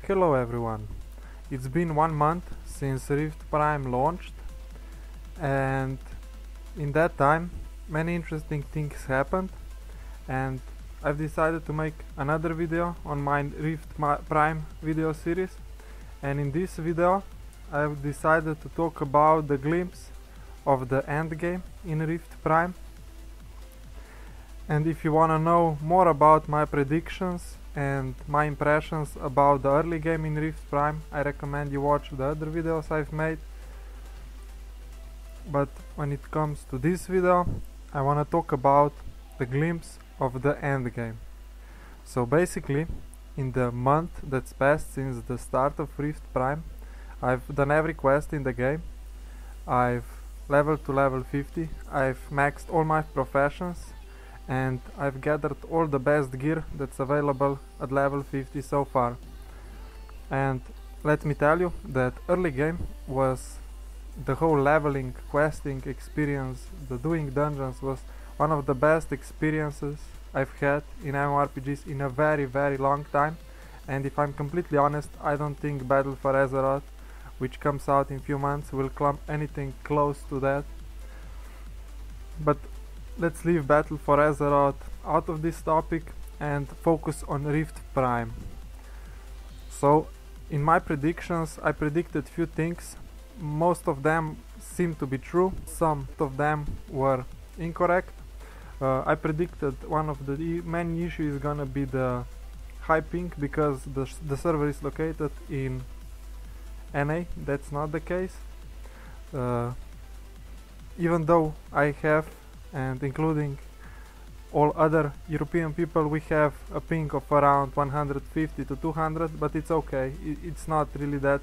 Hello everyone, it's been 1 month since Rift Prime launched, and in that time many interesting things happened, and I've decided to make another video on my Prime video series. And in this video I've decided to talk about the glimpse of the endgame in Rift Prime. And if you wanna know more about my predictions and my impressions about the early game in Rift Prime, I recommend you watch the other videos I've made. But when it comes to this video, I wanna talk about the glimpse of the endgame. So basically, in the month that's passed since the start of Rift Prime, I've done every quest in the game. I've leveled to level 50, I've maxed all my professions, and I've gathered all the best gear that's available at level 50 so far. And let me tell you that early game was the whole leveling, questing experience, the doing dungeons was one of the best experiences I've had in MMORPGs in a very long time. And if I'm completely honest, I don't think Battle for Azeroth, which comes out in few months, will come anything close to that. But let's leave Battle for Azeroth out of this topic and focus on Rift Prime. So in my predictions I predicted few things. Most of them seem to be true, some of them were incorrect. I predicted one of the main issues is gonna be the high ping because the server is located in NA. That's not the case. Even though I have, and including all other European people, we have a ping of around 150 to 200, but it's okay, it's not really that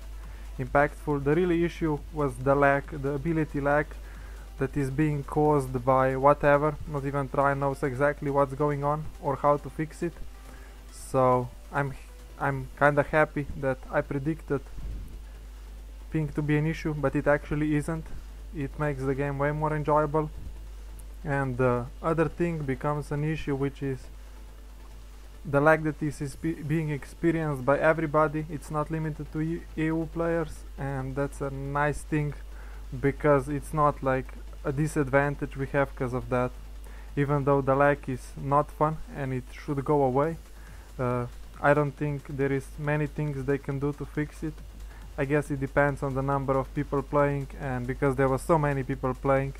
impactful. The really issue was the lag, the ability lag that is being caused by whatever. Not even Try knows exactly what's going on or how to fix it. So I'm kinda happy that I predicted ping to be an issue, but it actually isn't. It makes the game way more enjoyable. And the other thing becomes an issue, which is the lag that is being experienced by everybody. It's not limited to EU players, and that's a nice thing because it's not like a disadvantage we have because of that. Even though the lag is not fun and it should go away, I don't think there is many things they can do to fix it. I guess it depends on the number of people playing, and because there were so many people playing,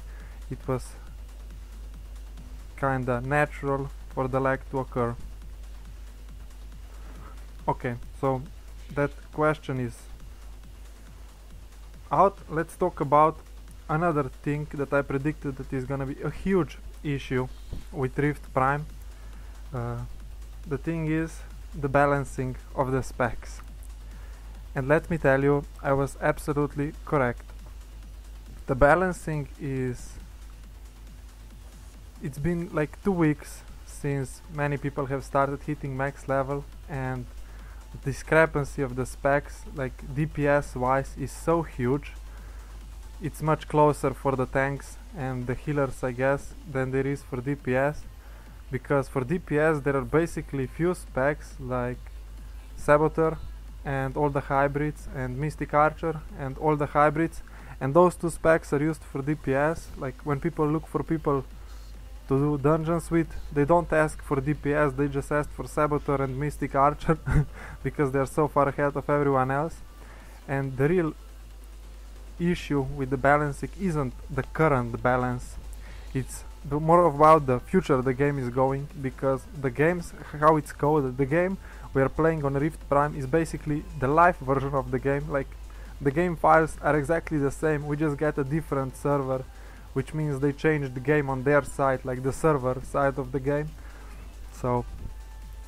it was kinda natural for the lag to occur. Okay, so that question is out. Let's talk about another thing that I predicted that is gonna be a huge issue with Rift Prime. The thing is the balancing of the specs. And let me tell you, I was absolutely correct. The balancing is... It's been like 2 weeks since many people have started hitting max level, and the discrepancy of the specs, like DPS wise, is so huge. It's much closer for the tanks and the healers, I guess, than there is for DPS, because for DPS there are basically few specs like Saboteur and all the hybrids, and Mystic Archer and all the hybrids, and those two specs are used for DPS. Like when people look for people to do dungeons with, they don't ask for DPS, they just ask for Saboteur and Mystic Archer because they're so far ahead of everyone else. And the real issue with the balancing isn't the current balance, it's more about the future the game is going, because the game's how it's coded. The game we are playing on Rift Prime is basically the live version of the game. Like the game files are exactly the same, we just get a different server, which means they changed the game on their side, like the server side of the game. So,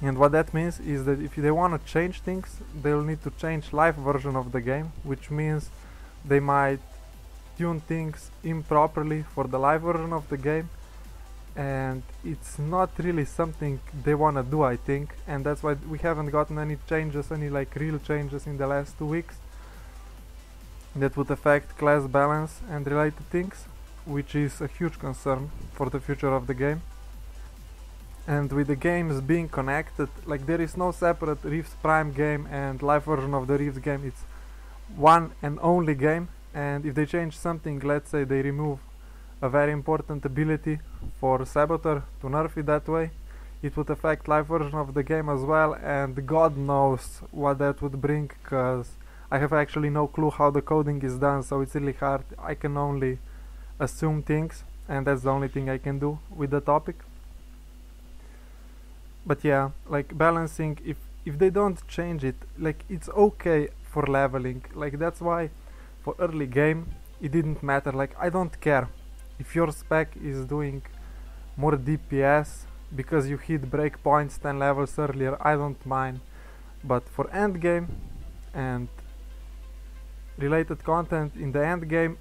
and what that means is that if they want to change things, they'll need to change live version of the game, which means they might tune things improperly for the live version of the game, and it's not really something they want to do, I think. And that's why we haven't gotten any changes, any like real changes in the last 2 weeks that would affect class balance and related things, which is a huge concern for the future of the game. and with the games being connected, like there is no separate Rift's Prime game and live version of the Rift game. It's one and only game, and if they change something, let's say they remove a very important ability for Saboteur to nerf it that way, it would affect live version of the game as well, and God knows what that would bring, cause I have actually no clue how the coding is done, so it's really hard. I can only assume things, and that's the only thing I can do with the topic. But yeah, like balancing, if they don't change it, like it's okay for leveling. Like that's why for early game it didn't matter. Like I don't care if your spec is doing more DPS because you hit breakpoints 10 levels earlier, I don't mind. But for endgame and related content in the endgame,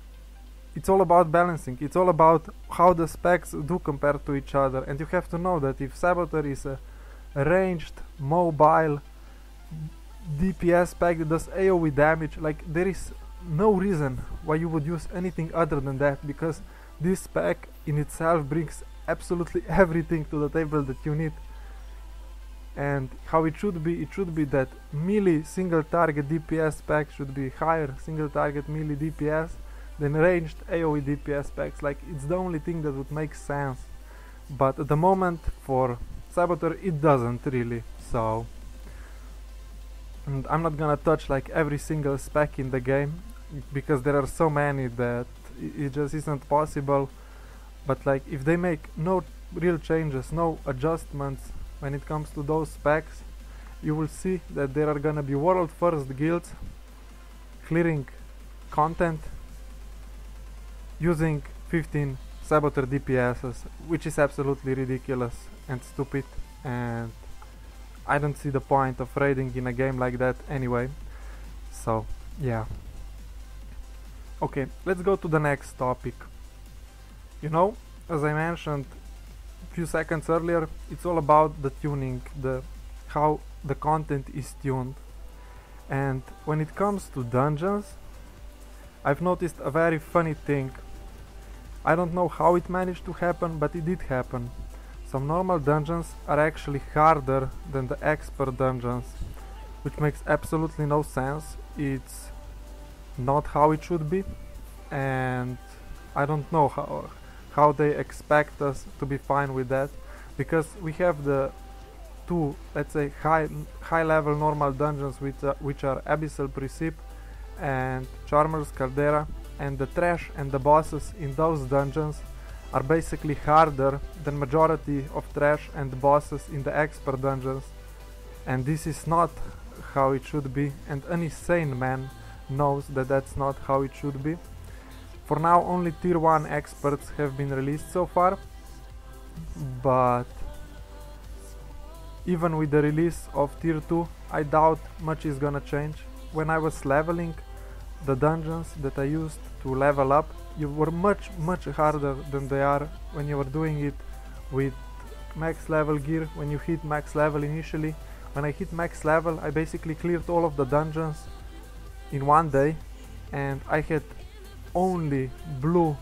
it's all about balancing. It's all about how the specs do compare to each other, and you have to know that if Saboteur is a ranged, mobile DPS spec that does AoE damage, like there is no reason why you would use anything other than that, because this spec in itself brings absolutely everything to the table that you need. And how it should be that melee single target DPS spec should be higher single target melee DPS than ranged AoE DPS specs. Like it's the only thing that would make sense, but at the moment for Saboteur it doesn't really. So, and I'm not gonna touch like every single spec in the game because there are so many that it just isn't possible. But like if they make no real changes, no adjustments when it comes to those specs, you will see that there are gonna be world first guilds clearing content using 15 Saboteur DPSs, which is absolutely ridiculous and stupid, and I don't see the point of raiding in a game like that anyway. So yeah. Okay, let's go to the next topic. You know, as I mentioned few seconds earlier, it's all about the tuning, how the content is tuned. And when it comes to dungeons, I've noticed a very funny thing. I don't know how it managed to happen, but it did happen. Some normal dungeons are actually harder than the expert dungeons, which makes absolutely no sense. It's not how it should be, and I don't know how they expect us to be fine with that, because we have the two, let's say, high level normal dungeons which are Abyssal Precip and Charmer's Caldera, and the trash and the bosses in those dungeons are basically harder than majority of trash and bosses in the expert dungeons, and this is not how it should be, and any sane man knows that that's not how it should be. For now only tier 1 experts have been released so far, but even with the release of tier 2 I doubt much is gonna change. When I was leveling, the dungeons that I used to level up, you were much harder than they are when you were doing it with max level gear, when you hit max level initially. When I hit max level, I basically cleared all of the dungeons in one day, and I had only blue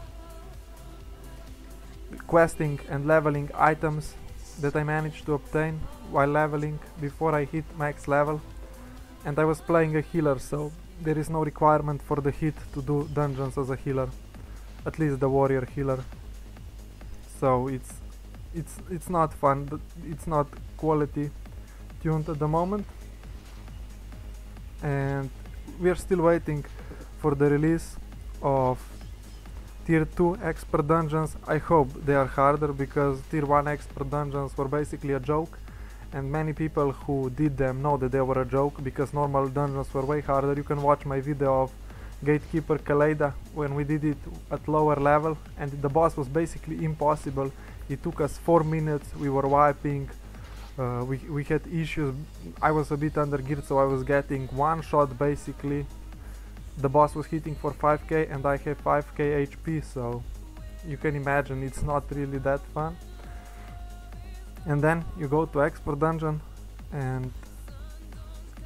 questing and leveling items that I managed to obtain while leveling before I hit max level, and I was playing a healer, so there is no requirement for the hit to do dungeons as a healer, at least the warrior healer. So it's not fun, it's not quality tuned at the moment, and we are still waiting for the release of tier 2 expert dungeons. I hope they are harder, because tier 1 expert dungeons were basically a joke, and many people who did them know that they were a joke, because normal dungeons were way harder. You can watch my video of Gatekeeper Kaleida when we did it at lower level, and the boss was basically impossible. It took us 4 minutes, we were wiping, we had issues. I was a bit under geared, so I was getting one shot basically. The boss was hitting for 5k and I have 5k HP, so you can imagine it's not really that fun. And then you go to expert dungeon, and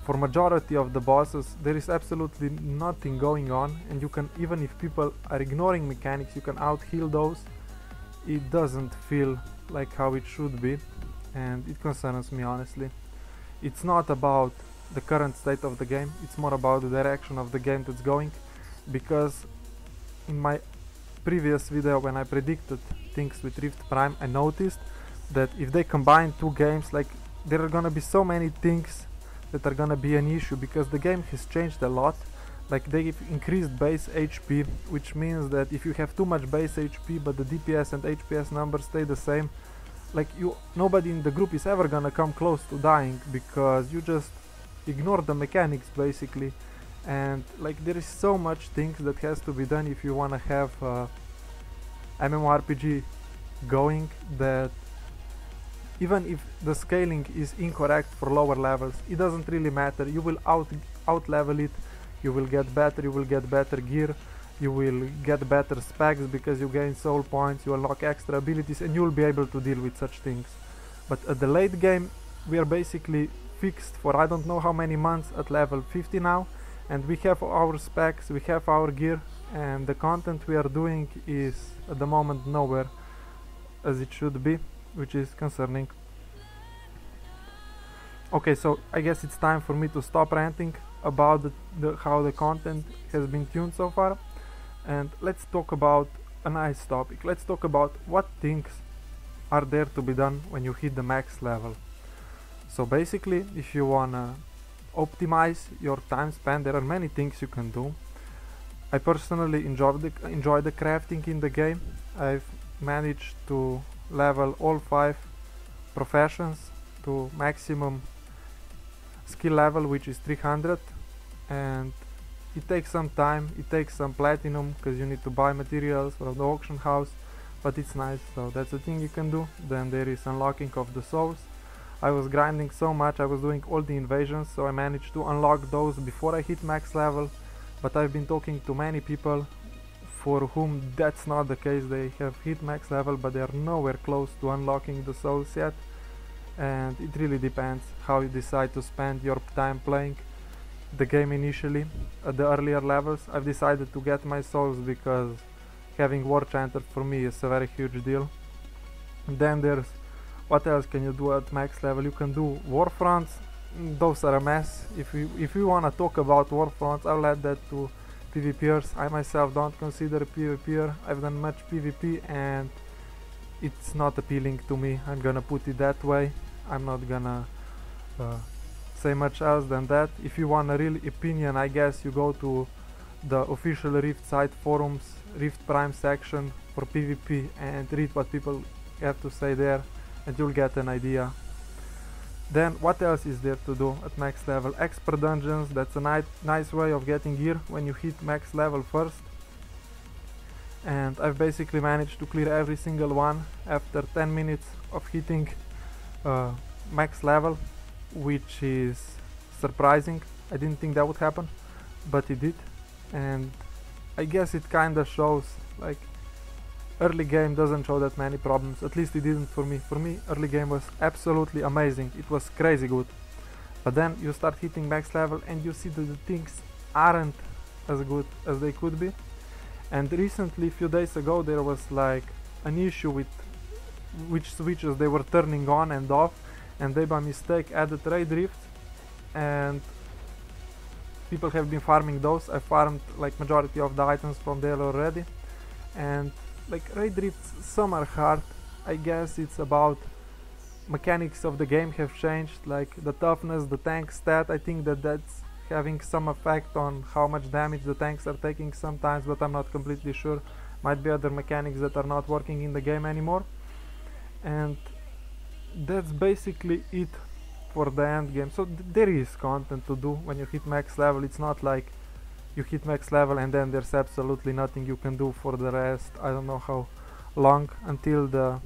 for majority of the bosses there is absolutely nothing going on, and you can, even if people are ignoring mechanics, you can out heal those. It doesn't feel like how it should be, and it concerns me honestly. It's not about the current state of the game, it's more about the direction of the game that's going, because in my previous video when I predicted things with Rift Prime, I noticed that if they combine two games, like, there are gonna be so many things that are gonna be an issue, because the game has changed a lot. Like, they've increased base HP, which means that if you have too much base HP but the DPS and HPS numbers stay the same, like, nobody in the group is ever gonna come close to dying, because you just ignore the mechanics basically. And like, there is so much things that has to be done if you wanna have MMORPG going, that even if the scaling is incorrect for lower levels, it doesn't really matter. You will out level it, you will get better gear, you will get better specs because you gain soul points, you unlock extra abilities, and you will be able to deal with such things. But at the late game, we are basically fixed for I don't know how many months at level 50 now, and we have our specs, we have our gear, and the content we are doing is at the moment nowhere as it should be, which is concerning. Okay, so I guess it's time for me to stop ranting about how the content has been tuned so far, and let's talk about a nice topic. Let's talk about what things are there to be done when you hit the max level. So basically, if you wanna optimize your time spent, there are many things you can do. I personally enjoy the crafting in the game. I've managed to level all 5 professions to maximum skill level, which is 300, and it takes some time, it takes some platinum because you need to buy materials from the auction house, but it's nice, so that's the thing you can do. Then there is unlocking of the souls. I was grinding so much, I was doing all the invasions, so I managed to unlock those before I hit max level, but I've been talking to many people for whom that's not the case. They have hit max level but they are nowhere close to unlocking the souls yet, and it really depends how you decide to spend your time playing the game initially. At the earlier levels, I've decided to get my souls because having War Chanter for me is a very huge deal. And then there's what else can you do at max level? You can do war fronts. Those are a mess. If you wanna talk about war fronts, I'll let that to PvPers. I myself don't consider a PvPer. I've done much PvP and it's not appealing to me. I'm gonna put it that way. I'm not gonna say much else than that. If you want a real opinion, I guess you go to the official Rift site forums, Rift Prime section for PvP, and read what people have to say there, and you'll get an idea. Then what else is there to do at max level? Expert dungeons, that's a nice way of getting gear when you hit max level first. And I've basically managed to clear every single one after 10 minutes of hitting max level, which is surprising. I didn't think that would happen, but it did. And I guess it kinda shows, like, early game doesn't show that many problems, at least it didn't for me. For me, early game was absolutely amazing, it was crazy good. But then you start hitting max level and you see that the things aren't as good as they could be. And recently, a few days ago, there was like an issue with which switches they were turning on and off, and they by mistake added raid drifts, and people have been farming those. I farmed like majority of the items from there already, and like raid drifts, some are hard. I guess it's about mechanics of the game have changed, like the toughness, the tank stat. I think that's having some effect on how much damage the tanks are taking sometimes, but I'm not completely sure. Might be other mechanics that are not working in the game anymore. And that's basically it for the end game. So there is content to do when you hit max level. It's not like you hit max level and then there's absolutely nothing you can do for the rest, I don't know how long, until the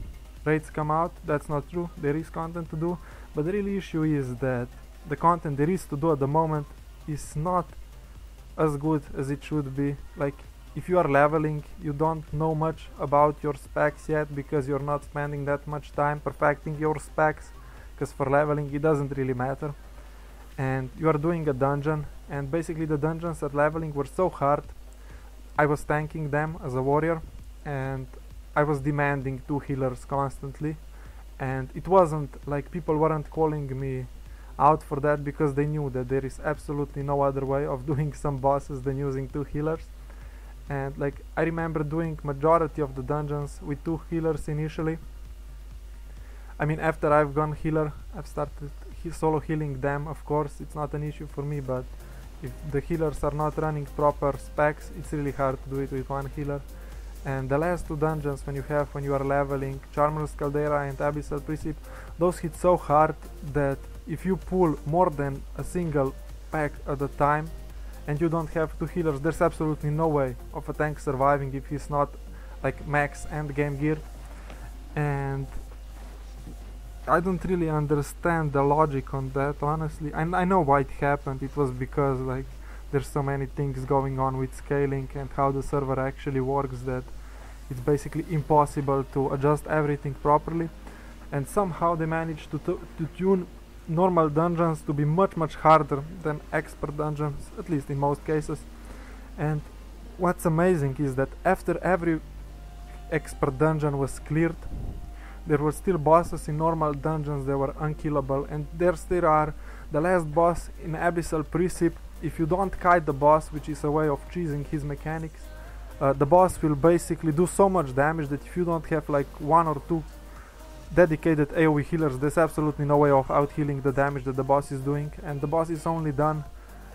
raids come out. That's not true. There is content to do, but the real issue is that the content there is to do at the moment is not as good as it should be. Like, if you are leveling, you don't know much about your specs yet because you're not spending that much time perfecting your specs, because for leveling it doesn't really matter. And you are doing a dungeon, and basically the dungeons at leveling were so hard. I was tanking them as a warrior and I was demanding 2 healers constantly, and it wasn't like people weren't calling me out for that because they knew that there is absolutely no other way of doing some bosses than using 2 healers. And like I remember doing majority of the dungeons with 2 healers initially. I mean, after I've gone healer, I've started solo healing them. Of course, it's not an issue for me, but if the healers are not running proper specs, it's really hard to do it with 1 healer. And the last 2 dungeons when you are leveling, Charmer's Caldera and Abyssal Precipice, those hit so hard that if you pull more than a single pack at a time and you don't have 2 healers, there's absolutely no way of a tank surviving if he's not like max endgame gear. And I don't really understand the logic on that, honestly. I know why it happened. It was because like there's so many things going on with scaling and how the server actually works that it's basically impossible to adjust everything properly. And somehow they managed to tune normal dungeons to be much harder than expert dungeons, at least in most cases. And what's amazing is that after every expert dungeon was cleared, there were still bosses in normal dungeons that were unkillable, and there still are. The last boss in Abyssal Precipice, if you don't kite the boss, which is a way of cheesing his mechanics, the boss will basically do so much damage that if you don't have like 1 or 2 dedicated AoE healers, there's absolutely no way of out healing the damage that the boss is doing. And the boss is only done,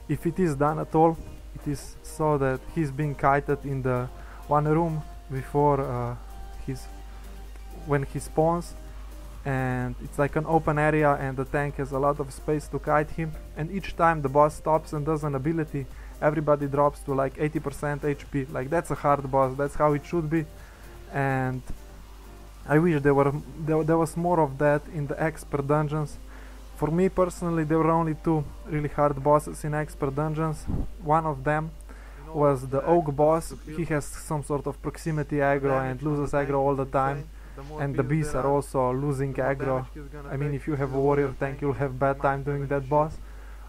if it is done at all, it is so that he's being kited in the one room before when he spawns, and it's like an open area and the tank has a lot of space to kite him, and each time the boss stops and does an ability, everybody drops to like 80% HP. Like that's a hard boss, that's how it should be. And I wish there was more of that in the expert dungeons. For me personally, there were only 2 really hard bosses in expert dungeons. One of them was the Oak boss. He has some sort of proximity aggro and loses aggro all the time, and the beasts are also losing aggro. I mean, if you have a warrior tank, you'll have bad time doing that boss.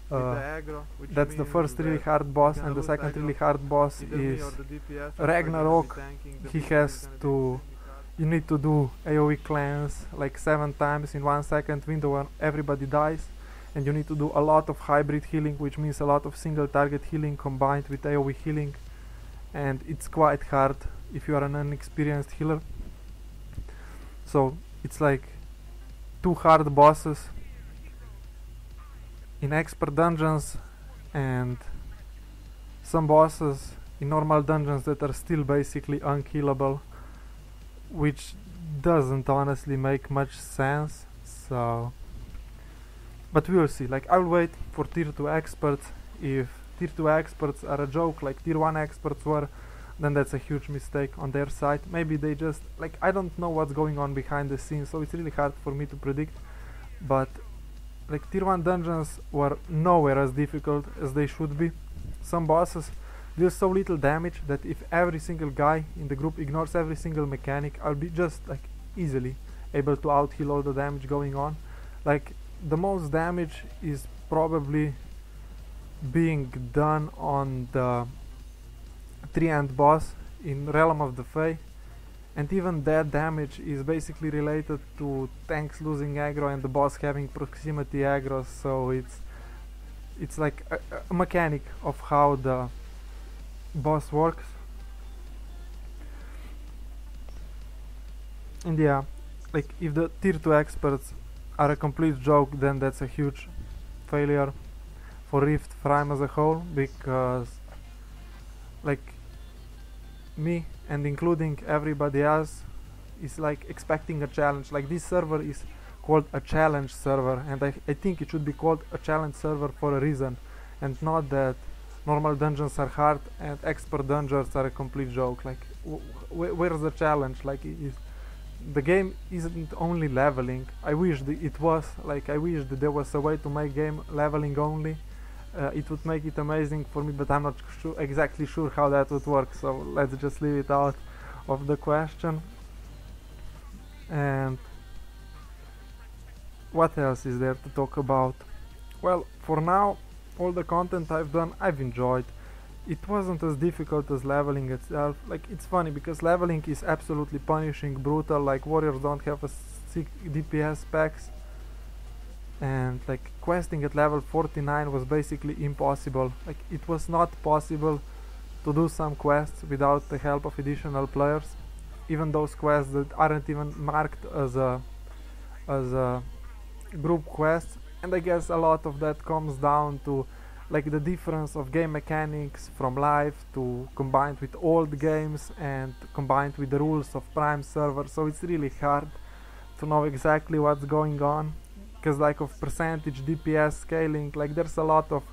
That's the first really hard boss, and the second really hard boss is Ragnarok. You need to do AoE cleanse like 7 times in 1 second window and everybody dies, and you need to do a lot of hybrid healing, which means a lot of single target healing combined with AoE healing, and it's quite hard if you are an inexperienced healer. So it's like 2 hard bosses in expert dungeons and some bosses in normal dungeons that are still basically unkillable, which doesn't honestly make much sense. So, but we will see. Like, I'll wait for tier 2 experts. If tier 2 experts are a joke like tier 1 experts were, then that's a huge mistake on their side. Maybe they just, like, I don't know what's going on behind the scenes, so it's really hard for me to predict. But like, tier 1 dungeons were nowhere as difficult as they should be. Some bosses deal so little damage that if every single guy in the group ignores every single mechanic, I'll be just like easily able to out heal all the damage going on. Like, the most damage is probably being done on the 3-end boss in Realm of the Fae, and even that damage is basically related to tanks losing aggro and the boss having proximity aggro. So it's like a mechanic of how the boss works. And yeah, like, if the tier 2 experts are a complete joke, then that's a huge failure for Rift Prime as a whole, because like me and including everybody else is like expecting a challenge. Like, this server is called a challenge server, and I think it should be called a challenge server for a reason, and not that normal dungeons are hard and expert dungeons are a complete joke. Like, where's the challenge? Like, the game isn't only leveling. I wish it was. Like, I wish that there was a way to make game leveling only. It would make it amazing for me, but I'm not exactly sure how that would work, so let's just leave it out of the question. And what else is there to talk about? Well, for now, all the content I've done, I've enjoyed. It wasn't as difficult as leveling itself. Like, it's funny because leveling is absolutely punishing, brutal. Like, warriors don't have a DPS packs, and like questing at level 49 was basically impossible. Like it was not possible to do some quests without the help of additional players, even those quests that aren't even marked as a group quests. And I guess a lot of that comes down to like the difference of game mechanics from live to combined with old games and combined with the rules of prime server, so it's really hard to know exactly what's going on, because like of percentage DPS scaling, like there's a lot of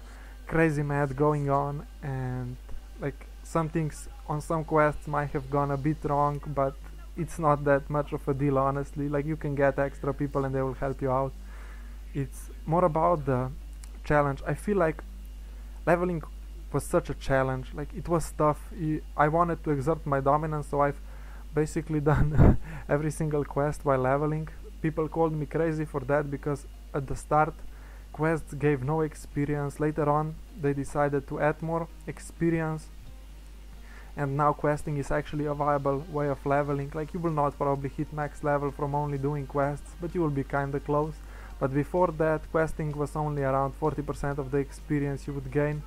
crazy math going on, and like some things on some quests might have gone a bit wrong, but it's not that much of a deal, honestly. Like you can get extra people and they will help you out. It's more about the challenge. I feel like leveling was such a challenge. Like it was tough. I wanted to exert my dominance, so I've basically done every single quest while leveling. People called me crazy for that because at the start quests gave no experience. Later on they decided to add more experience, and now questing is actually a viable way of leveling. Like you will not probably hit max level from only doing quests, but you will be kinda close. But before that, questing was only around 40% of the experience you would gain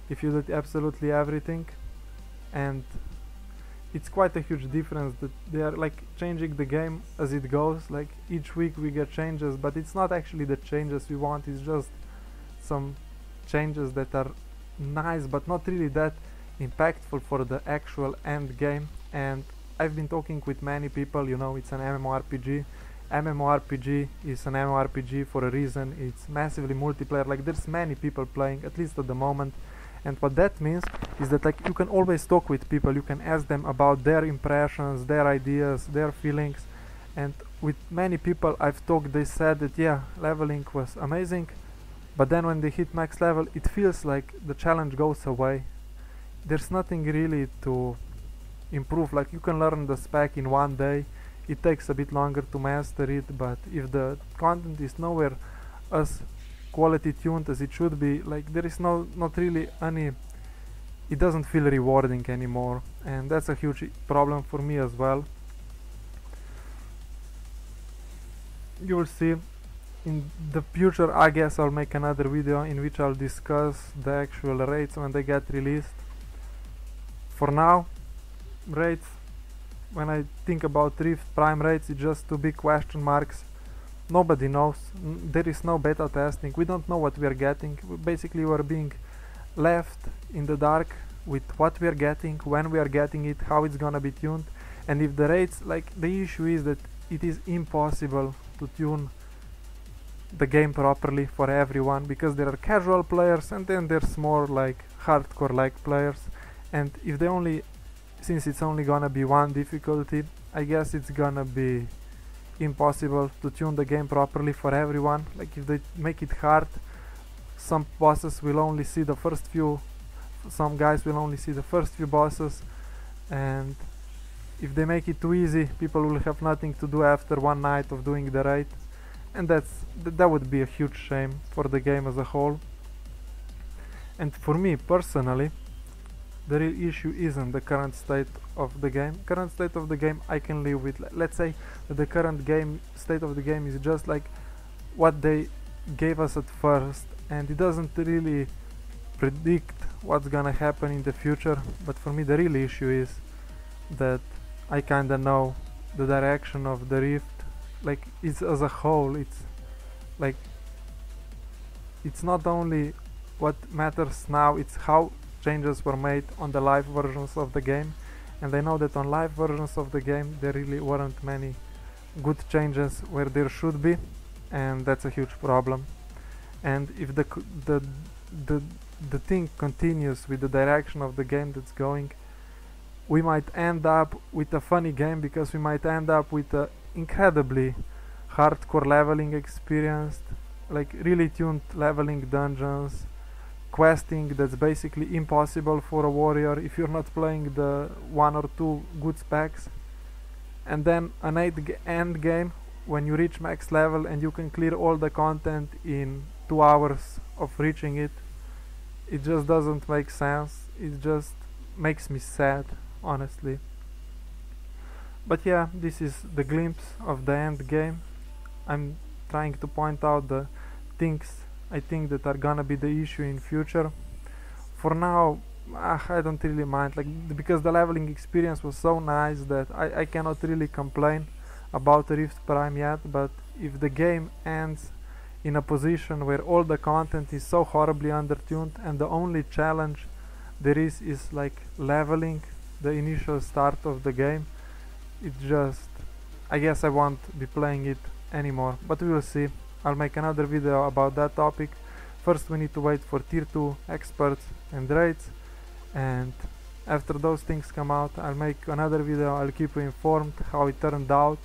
if you did absolutely everything, and it's quite a huge difference that they are like changing the game as it goes. Like each week we get changes, but it's not actually the changes we want, it's just some changes that are nice but not really that impactful for the actual end game. And I've been talking with many people, you know, it's an MMORPG. MMORPG is an MMORPG for a reason. It's massively multiplayer. Like there's many people playing, at least at the moment, and what that means is that like you can always talk with people, you can ask them about their impressions, their ideas, their feelings. And with many people I've talked, they said that yeah, leveling was amazing, but then when they hit max level it feels like the challenge goes away. There's nothing really to improve. Like you can learn the spec in one day, it takes a bit longer to master it, but if the content is nowhere as quality tuned as it should be, like there is not really any, it doesn't feel rewarding anymore, and that's a huge problem for me as well. You will see in the future, I guess I'll make another video in which I'll discuss the actual rates when they get released. For now, rates, when I think about Rift Prime rates, it's just two big question marks. Nobody knows. There is no beta testing. We don't know what we are getting. Basically, we are being left in the dark with what we are getting, when we are getting it, how it's gonna be tuned. And if the rates, like the issue is that it is impossible to tune the game properly for everyone, because there are casual players and then there's more like hardcore like players. And if they only, since it's only gonna be one difficulty, I guess it's gonna be impossible to tune the game properly for everyone. Like if they make it hard, some bosses will only see the first few, some guys will only see the first few bosses, and if they make it too easy, people will have nothing to do after one night of doing the raid, and that would be a huge shame for the game as a whole. And for me personally, the real issue isn't the current state of the game. Current state of the game I can live with. Let's say that the current game state of the game is just like what they gave us at first, and it doesn't really predict what's gonna happen in the future. But for me the real issue is that I kinda know the direction of the Rift. Like it's as a whole, it's like it's not only what matters now, it's how changes were made on the live versions of the game. And I know that on live versions of the game there really weren't many good changes where there should be, and that's a huge problem. And if the thing continues with the direction of the game that's going, we might end up with a funny game, because we might end up with a incredibly hardcore leveling experience, like really tuned leveling dungeons, questing that's basically impossible for a warrior if you're not playing the one or two good specs, and then an end game when you reach max level and you can clear all the content in 2 hours of reaching it. It just doesn't make sense. It just makes me sad, honestly. But yeah, this is the glimpse of the end game. I'm trying to point out the things I think that are gonna be the issue in future. For now, I don't really mind, like, because the leveling experience was so nice that I cannot really complain about Rift Prime yet. But if the game ends in a position where all the content is so horribly undertuned and the only challenge there is like leveling the initial start of the game, it just, I guess I won't be playing it anymore, but we will see. I'll make another video about that topic. First we need to wait for tier 2 experts and raids, and after those things come out I'll make another video. I'll keep you informed how it turned out,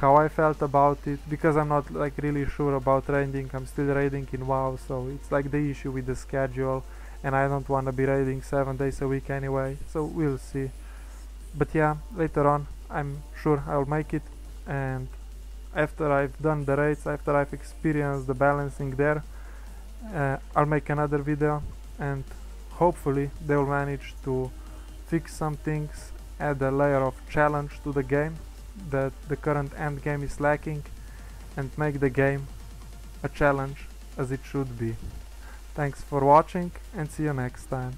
how I felt about it, because I'm not like really sure about raiding. I'm still raiding in WoW, so it's like the issue with the schedule, and I don't want to be raiding 7 days a week anyway, so we'll see. But yeah, later on I'm sure I'll make it, and after I've done the raids, after I've experienced the balancing there, I'll make another video, and hopefully they'll manage to fix some things, add a layer of challenge to the game that the current endgame is lacking, and make the game a challenge as it should be. Thanks for watching, and see you next time.